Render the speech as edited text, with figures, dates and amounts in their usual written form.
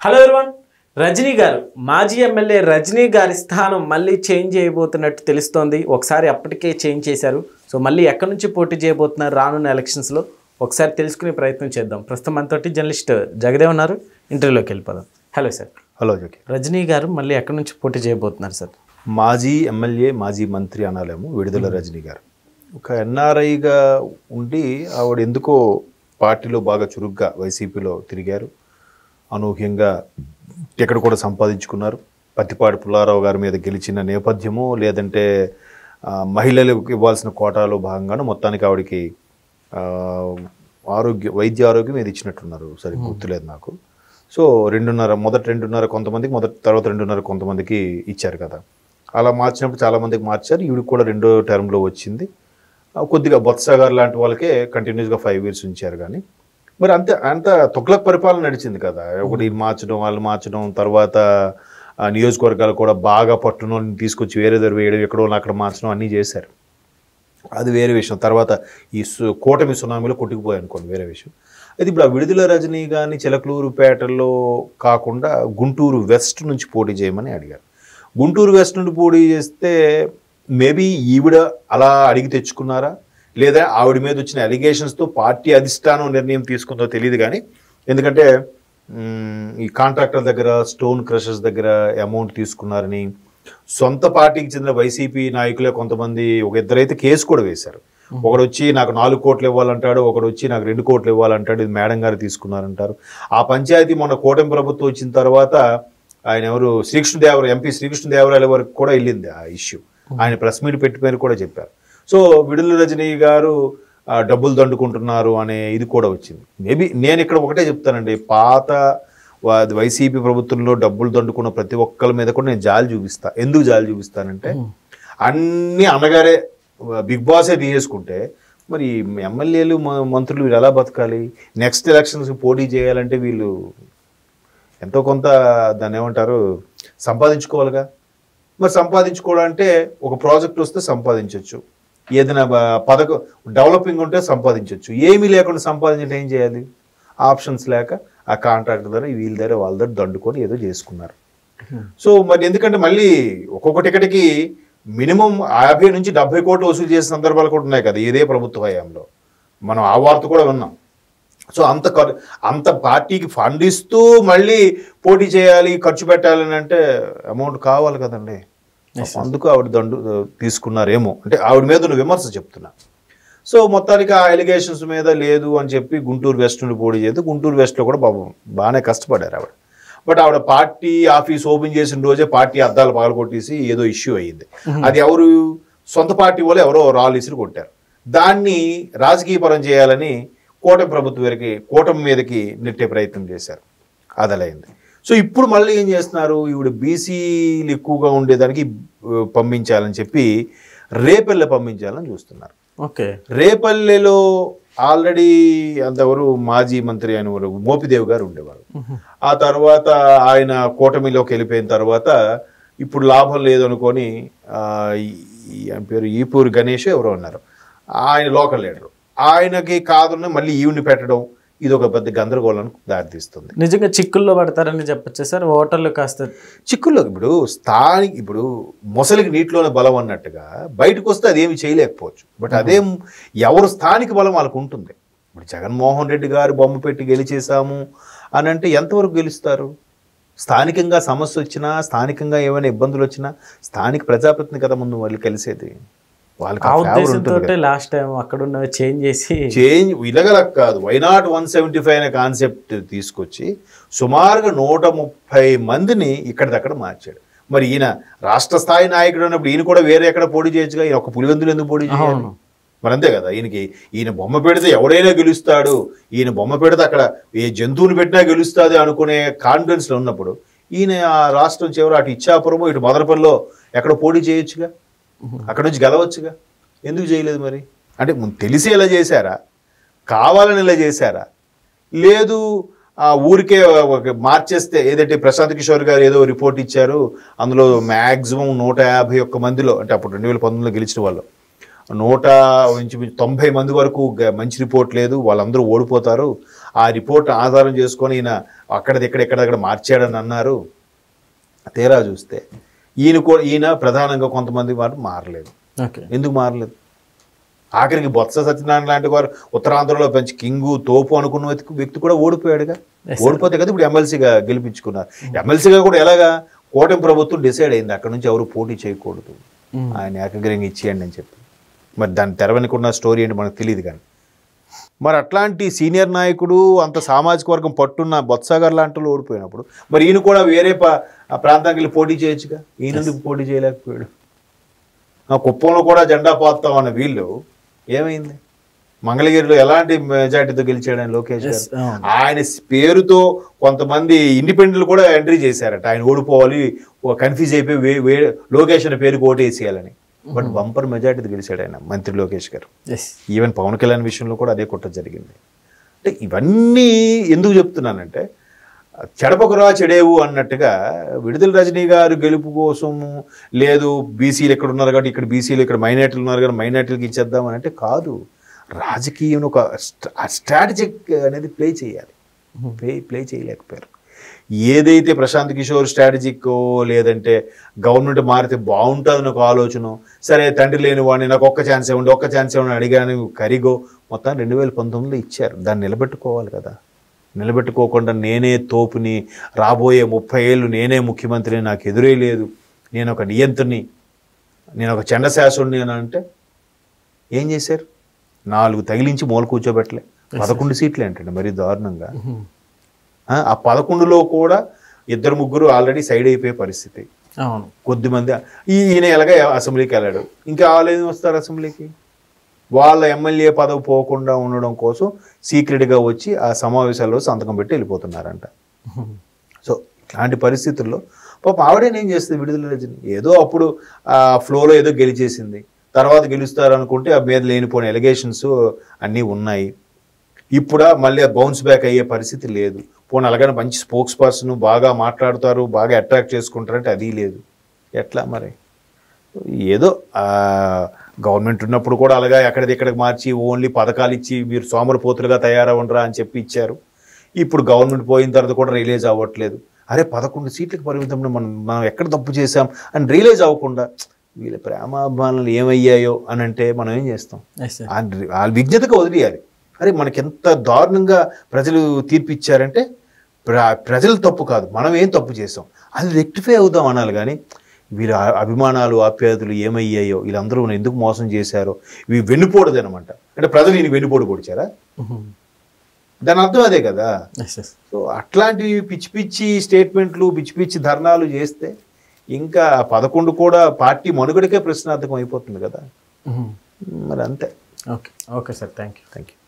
Hello everyone. Rajani గారు, మాజీ MLA Rajani గారి స్థానం మళ్ళీ చేంజ్ చేయబోతున్నట్టు తెలుస్తోంది. ఒకసారి అప్పటికే చేంజ్ చేశారు. సో మళ్ళీ ఎక్కడి నుంచి పోటీ చేయబోతున్నారు రానున్న ఎలక్షన్స్లో ఒకసారి తెలుసుకునే ప్రయత్నం చేద్దాం. ప్రస్తుతం మనతోటి జర్నలిస్ట్ జగదేవ్ ఉన్నారు. ఇంటర్వ్యూలోకి వెళ్ళిపోదాం. Hello sir. హలో జోకి. రజనీ గారు మళ్ళీ ఎక్కడి నుంచి పోటీ చేయబోతున్నారు సార్? మాజీ ఎమ్మెల్యే మాజీ మంత్రి అనాలేమో విడుదల రజనీ గారు ఒక ఎన్ఆర్ఐగా ఉండి ఆవిడ ఎందుకో పార్టీలో బాగా చురుగ్గా వైసీపీలో తిరిగారు. అనూహ్యంగా ఎక్కడ కూడా సంపాదించుకున్నారు. పత్తిపాటి పుల్లారావు గారి మీద గెలిచిన నేపథ్యమో లేదంటే మహిళలకు ఇవ్వాల్సిన కోటాలో భాగంగానూ మొత్తానికి ఆవిడకి వైద్య ఆరోగ్యం ఏది ఇచ్చినట్టున్నారు, సరే గుర్తులేదు నాకు. సో మొదటి రెండున్నర కొంతమందికి, తర్వాత రెండున్నర కొంతమందికి ఇచ్చారు కదా. అలా మార్చినప్పుడు చాలామందికి మార్చారు. ఈవిడికి కూడా రెండో టర్మ్లో వచ్చింది. కొద్దిగా బొత్స గారు లాంటి వాళ్ళకే కంటిన్యూస్గా 5 years ఉంచారు. కానీ మరి అంత తొక్లక్ పరిపాలన నడిచింది కదా. ఒకటి మార్చడం, వాళ్ళు మార్చడం, తర్వాత నియోజకవర్గాలు కూడా బాగా పట్టున తీసుకొచ్చి వేరే దగ్గర వేయడం, ఎక్కడో అక్కడ మార్చడం అన్నీ చేశారు. అది వేరే విషయం. తర్వాత ఈ కూటమి సునామీలో కొట్టుకుపోయాయి అనుకోండి, వేరే విషయం. అయితే ఇప్పుడు ఆ విడుదల రజనీ కానీ చిలకలూరుపేటలో కాకుండా గుంటూరు వెస్ట్ నుంచి పోటీ చేయమని అడిగారు. గుంటూరు వెస్ట్ నుండి పోటీ చేస్తే మేబీ ఈవిడ అలా అడిగి తెచ్చుకున్నారా, లేదా ఆవిడ మీద వచ్చిన అలిగేషన్స్తో పార్టీ అధిష్టానం నిర్ణయం తీసుకుందో తెలియదు. కానీ ఎందుకంటే ఈ కాంట్రాక్టర్ దగ్గర, స్టోన్ క్రషర్స్ దగ్గర అమౌంట్ తీసుకున్నారని సొంత పార్టీకి చెందిన వైసీపీ నాయకులే కొంతమంది, ఒక ఇద్దరైతే కేసు కూడా వేశారు. ఒకడు వచ్చి నాకు 4 కోట్లు ఇవ్వాలంటాడు, ఒకడు వచ్చి నాకు 2 కోట్లు ఇవ్వాలంటాడు. ఇది మేడం గారు తీసుకున్నారంటారు. ఆ పంచాయతీ మొన్న కూటమి ప్రభుత్వం వచ్చిన తర్వాత ఆయన ఎవరు ఎంపీ శ్రీకృష్ణదేవరాయల వరకు కూడా వెళ్ళింది ఆ ఇష్యూ. ఆయన ప్రెస్ మీట్ పెట్టిపోయిన కూడా చెప్పారు. సో విడుదల రజనీ గారు డబ్బులు దండుకుంటున్నారు అనే ఇది కూడా వచ్చింది. మేబీ నేను ఇక్కడ ఒకటే చెప్తానండి, పాత వైసీపీ ప్రభుత్వంలో డబ్బులు దండుకున్న ప్రతి ఒక్కరి మీద కూడా నేను జాలి చూపిస్తా. ఎందుకు జాలి చూపిస్తానంటే, అన్నీ అన్నగారే బిగ్ బాసే తీసేసుకుంటే మరి ఎమ్మెల్యేలు మంత్రులు వీళ్ళు ఎలా బతకాలి? నెక్స్ట్ ఎలక్షన్స్కి పోటీ చేయాలంటే వీళ్ళు ఎంతో కొంత దాన్ని ఏమంటారు సంపాదించుకోవాలిగా. మరి సంపాదించుకోవాలంటే ఒక ప్రాజెక్ట్ వస్తే సంపాదించవచ్చు, ఏదైనా డెవలపింగ్ ఉంటే సంపాదించవచ్చు. ఏమీ లేకుండా సంపాదించడం ఏం చేయాలి? ఆప్షన్స్ లేక ఆ కాంట్రాక్టర్ ద్వారా వీళ్ళ దగ్గర వాళ్ళ దగ్గర దండుకొని ఏదో చేసుకున్నారు. సో మరి ఎందుకంటే మళ్ళీ ఒక్కొక్క టికెట్కి మినిమం 50 నుంచి 70 కోట్లు వసూలు చేసిన సందర్భాలు కూడా ఉన్నాయి కదా ఇదే ప్రభుత్వ హయాంలో. మనం ఆ వార్త కూడా విన్నాం. సో అంత పార్టీకి ఫండ్ ఇస్తూ మళ్ళీ పోటీ చేయాలి, ఖర్చు పెట్టాలని అంటే అమౌంట్ కావాలి కదండి. అందుకు ఆవిడ దండు తీసుకున్నారేమో, అంటే ఆవిడ మీద ఉన్న విమర్శ చెప్తున్నా. సో మొత్తానికి ఆ ఎలిగేషన్స్ మీద లేదు అని చెప్పి గుంటూరు వెస్ట్ నుండి పోటీ చేస్తే గుంటూరు వెస్ట్లో కూడా బాగానే కష్టపడారు ఆవిడ. బట్ ఆవిడ పార్టీ ఆఫీస్ ఓపెన్ చేసిన రోజే పార్టీ అద్దాలు పగలగొట్టేసి ఏదో ఇష్యూ అయ్యింది. అది ఎవరు సొంత పార్టీ వాళ్ళు ఎవరో రాళ్ళీసులు కొట్టారు. దాన్ని రాజకీయపరం చేయాలని కూటమి మీదకి నెట్టే ప్రయత్నం చేశారు. అదలైంది. సో ఇప్పుడు మళ్ళీ ఏం చేస్తున్నారు, ఈవిడ బీసీలు ఎక్కువగా ఉండేదానికి పంపించాలని చెప్పి రేపల్లె పంపించాలని చూస్తున్నారు. ఓకే. రేపల్లెలో ఆల్రెడీ అంతవరకు మాజీ మంత్రి అయిన మోపిదేవి గారు ఉండేవారు. ఆ తర్వాత ఆయన కూటమిలోకి వెళ్ళిపోయిన తర్వాత ఇప్పుడు లాభం లేదు అనుకొని ఆయన పేరు ఈపూరి గణేష్ ఎవరో ఉన్నారు, ఆయన లోకల్ లీడరు. ఆయనకి కాదున్న మళ్ళీ ఈవిని పెట్టడం ఇది ఒక పెద్ద గందరగోళానికి దారితీస్తుంది. నిజంగా చిక్కుల్లో పడతారని చెప్పచ్చు సార్. ఓటర్లు కాస్త చిక్కుల్లో ఇప్పుడు మొసలికి నీటిలోనే బలం అన్నట్టుగా బయటకు వస్తే అదేమి చేయలేకపోవచ్చు. బట్ అదేం ఎవరు స్థానిక బలం వాళ్ళకు ఉంటుంది. ఇప్పుడు జగన్మోహన్ రెడ్డి గారు బొమ్మ పెట్టి గెలిచేసాము అని అంటే ఎంతవరకు గెలుస్తారు? స్థానికంగా సమస్య వచ్చినా, స్థానికంగా ఏమైనా ఇబ్బందులు వచ్చినా స్థానిక ప్రజాప్రతినిధి కదా ముందు వాళ్ళు కలిసేది. లాస్ట్ టైం అక్కడ ఉన్న చేంజ్ ఇలాగల కాదు. వైనాట్ 175 అనే కాన్సెప్ట్ తీసుకొచ్చి సుమారుగా 130 మందిని ఇక్కడిదక్కడ మార్చాడు. మరి ఈయన రాష్ట్ర స్థాయి నాయకుడు అన్నప్పుడు ఈయన కూడా వేరే ఎక్కడ పోటీ చేయొచ్చుగా. ఈయన ఒక పులివెందులు ఎందుకు పోటీ చేయాలి? మరి అంతే కదా. ఈయన బొమ్మ పెడితే ఎవడైనా గెలుస్తాడు, ఈయన బొమ్మ పెడితే అక్కడ ఏ జంతువుని పెట్టినా గెలుస్తుంది అనుకునే కాన్ఫిడెన్స్లో ఉన్నప్పుడు ఈయన ఆ రాష్ట్రం చివరి అటు ఇచ్చాపురమో ఇటు మదనపల్లిలో ఎక్కడ పోటీ చేయొచ్చుగా, అక్కడ నుంచి గెలవచ్చుగా. ఎందుకు చేయలేదు మరి? అంటే తెలిసి ఇలా చేశారా, కావాలని ఇలా చేశారా, లేదు ఊరికే మార్చేస్తే? ఏదంటే ప్రశాంత్ కిషోర్ గారు ఏదో రిపోర్ట్ ఇచ్చారు, అందులో మ్యాక్సిమం 151 మందిలో, అంటే అప్పుడు 2019లో గెలిచిన వాళ్ళు 190 మంది వరకు మంచి రిపోర్ట్ లేదు, వాళ్ళందరూ ఓడిపోతారు, ఆ రిపోర్ట్ ఆధారం చేసుకొని ఈయన ఎక్కడెక్కడ మార్చాడని అన్నారు. తీరా చూస్తే ఈయన ప్రధానంగా కొంతమంది వారు మారలేదు. ఎందుకు మారలేదు? ఆఖరికి బొత్స సత్యనారాయణ లాంటి వారు ఉత్తరాంధ్రలో పెంచి కింగు తోపు అనుకున్న వ్యక్తి కూడా ఓడిపోయాడుగా. ఓడిపోతే కదా ఇప్పుడు ఎమ్మెల్సీగా గెలిపించుకున్నారు. ఎమ్మెల్సీగా కూడా ఎలాగా కూటమి ప్రభుత్వం డిసైడ్ అయింది అక్కడ నుంచి ఎవరు పోటీ చేయకూడదు, ఆయన ఏకగ్రీవంగా ఇచ్చేయండి అని చెప్పి. మరి దాన్ని తెరవనుకున్న స్టోరీ ఏంటి మనకు తెలియదు. కానీ మరి అట్లాంటి సీనియర్ నాయకుడు అంత సామాజిక వర్గం పట్టున్న బొత్స గారు లాంటి వాళ్ళు ఓడిపోయినప్పుడు మరి ఈయన కూడా వేరే ప్రాంతానికి వెళ్ళి పోటీ చేయొచ్చుగా. ఈయనెందుకు పోటీ చేయలేకపోయాడు? కుప్పంలో కూడా జెండా పాతామన్న వీళ్ళు ఏమైంది? మంగళగిరిలో ఎలాంటి మెజార్టీతో గెలిచాడు ఆయన లోకేష్ గారు. ఆయన పేరుతో కొంతమంది ఇండిపెండెంట్ కూడా ఎంట్రీ చేశారట, ఆయన ఓడిపోవాలి, కన్ఫ్యూజ్ అయిపోయి లోకేష్ అనే పేరుకి ఓటేసేయాలని. బట్ బంపర్ మెజార్టీతో గెలిచాడు ఆయన మంత్రి లోకేష్ గారు. ఈవెన్ పవన్ కళ్యాణ్ విషయంలో కూడా అదే కుట్ర జరిగింది. అంటే ఇవన్నీ ఎందుకు చెప్తున్నానంటే చెడపకురా చెడేవు అన్నట్టుగా విడుదల రజనీ గారు గెలుపు కోసము లేదు బీసీలు ఎక్కడ ఉన్నారు కాబట్టి ఇక్కడ బీసీలు ఇక్కడ మైనార్టీలు ఉన్నారు కానీ మైనార్టీలకు ఇచ్చేద్దామని అంటే కాదు. రాజకీయం ఒక స్ట్రాటజిక్ అనేది ప్లే చేయాలి. ప్లే చేయలేకపోయారు. ఏదైతే ప్రశాంత్ కిషోర్ స్ట్రాటజిక్కో లేదంటే గవర్నమెంట్ మారితే బాగుంటుందని ఒక ఆలోచన, సరే తండ్రి లేని వాడిని నాకు ఒక్క ఛాన్స్ ఇవ్వండి అడిగాను కరిగో మొత్తం 2019లో ఇచ్చారు. దాన్ని నిలబెట్టుకోవాలి కదా. నిలబెట్టుకోకుండా నేనే తోపుని, రాబోయే 30 ఏళ్ళు నేనే ముఖ్యమంత్రిని, నాకు ఎదురే లేదు, నేను ఒక నియంత్రిని, నేను ఒక చండశాసుడిని అని అంటే ఏం చేశారు? 4 తగిలించి మూల కూర్చోబెట్టలే. 11 సీట్లు ఏంటంటే మరి దారుణంగా. ఆ 11లో కూడా 2-3 ఆల్రెడీ సైడ్ అయిపోయే పరిస్థితి. కొద్దిమంది ఈయన ఎలాగ అసెంబ్లీకి వెళ్ళాడు, ఇంకా వాళ్ళేం వస్తారు అసెంబ్లీకి? వాళ్ళ ఎమ్మెల్యే పదవి పోకుండా ఉండడం కోసం సీక్రెట్గా వచ్చి ఆ సమావేశాల్లో సంతకం పెట్టి వెళ్ళిపోతున్నారంట. సో ఇట్లాంటి పరిస్థితుల్లో పాపం ఆవిడేనేం చేస్తుంది విడుదల రజని? ఏదో అప్పుడు ఆ ఫ్లోలో ఏదో గెలిచేసింది, తర్వాత గెలుస్తారనుకుంటే ఆ మీద లేనిపోయిన ఎలిగేషన్స్ అన్నీ ఉన్నాయి. ఇప్పుడు మళ్ళీ బౌన్స్ బ్యాక్ అయ్యే పరిస్థితి లేదు. పోనీ అలాగని మంచి స్పోక్స్ పర్సన్, బాగా మాట్లాడతారు, బాగా అట్రాక్ట్ చేసుకుంటారంటే అది లేదు. ఎట్లా మరి? ఏదో గవర్నమెంట్ ఉన్నప్పుడు కూడా అలాగా ఎక్కడికి మార్చి ఓన్లీ పథకాలు ఇచ్చి మీరు సోమరపోతులుగా తయారవ్వరా అని చెప్పి ఇచ్చారు. ఇప్పుడు గవర్నమెంట్ పోయిన తర్వాత కూడా రియలైజ్ అవ్వట్లేదు. అరే 11 సీట్లకు పరిమితం మనం ఎక్కడ తప్పు చేసాం అని రియలైజ్ అవ్వకుండా వీళ్ళ ప్రేమాభిమానాలు ఏమయ్యాయో అని అంటే మనం ఏం చేస్తాం? వాళ్ళ విజ్ఞతగా వదిలేయాలి. అరే మనకెంత దారుణంగా ప్రజలు తీర్పు ఇచ్చారంటే ప్రజలు తప్పు కాదు, మనం ఏం తప్పు చేసాం అది రెక్టిఫై అవుదాం అనాలి. కానీ వీళ్ళ అభిమానాలు ఆప్యాయతలు ఏమయ్యాయో, వీళ్ళందరూ ఎందుకు మోసం చేశారో ఇవి వెన్నుపోడదు అనమాట. అంటే ప్రజలు ఈయన వెన్నుపోటు పొడిచారా? దాని అర్థం అదే కదా. సో అట్లాంటివి పిచ్చి పిచ్చి స్టేట్మెంట్లు, పిచ్చి పిచ్చి ధర్నాలు చేస్తే ఇంకా 11 కూడా పార్టీ మనుగడకే ప్రశ్నార్థకం అయిపోతుంది కదా. మరి అంతే. Okay sir, thank you.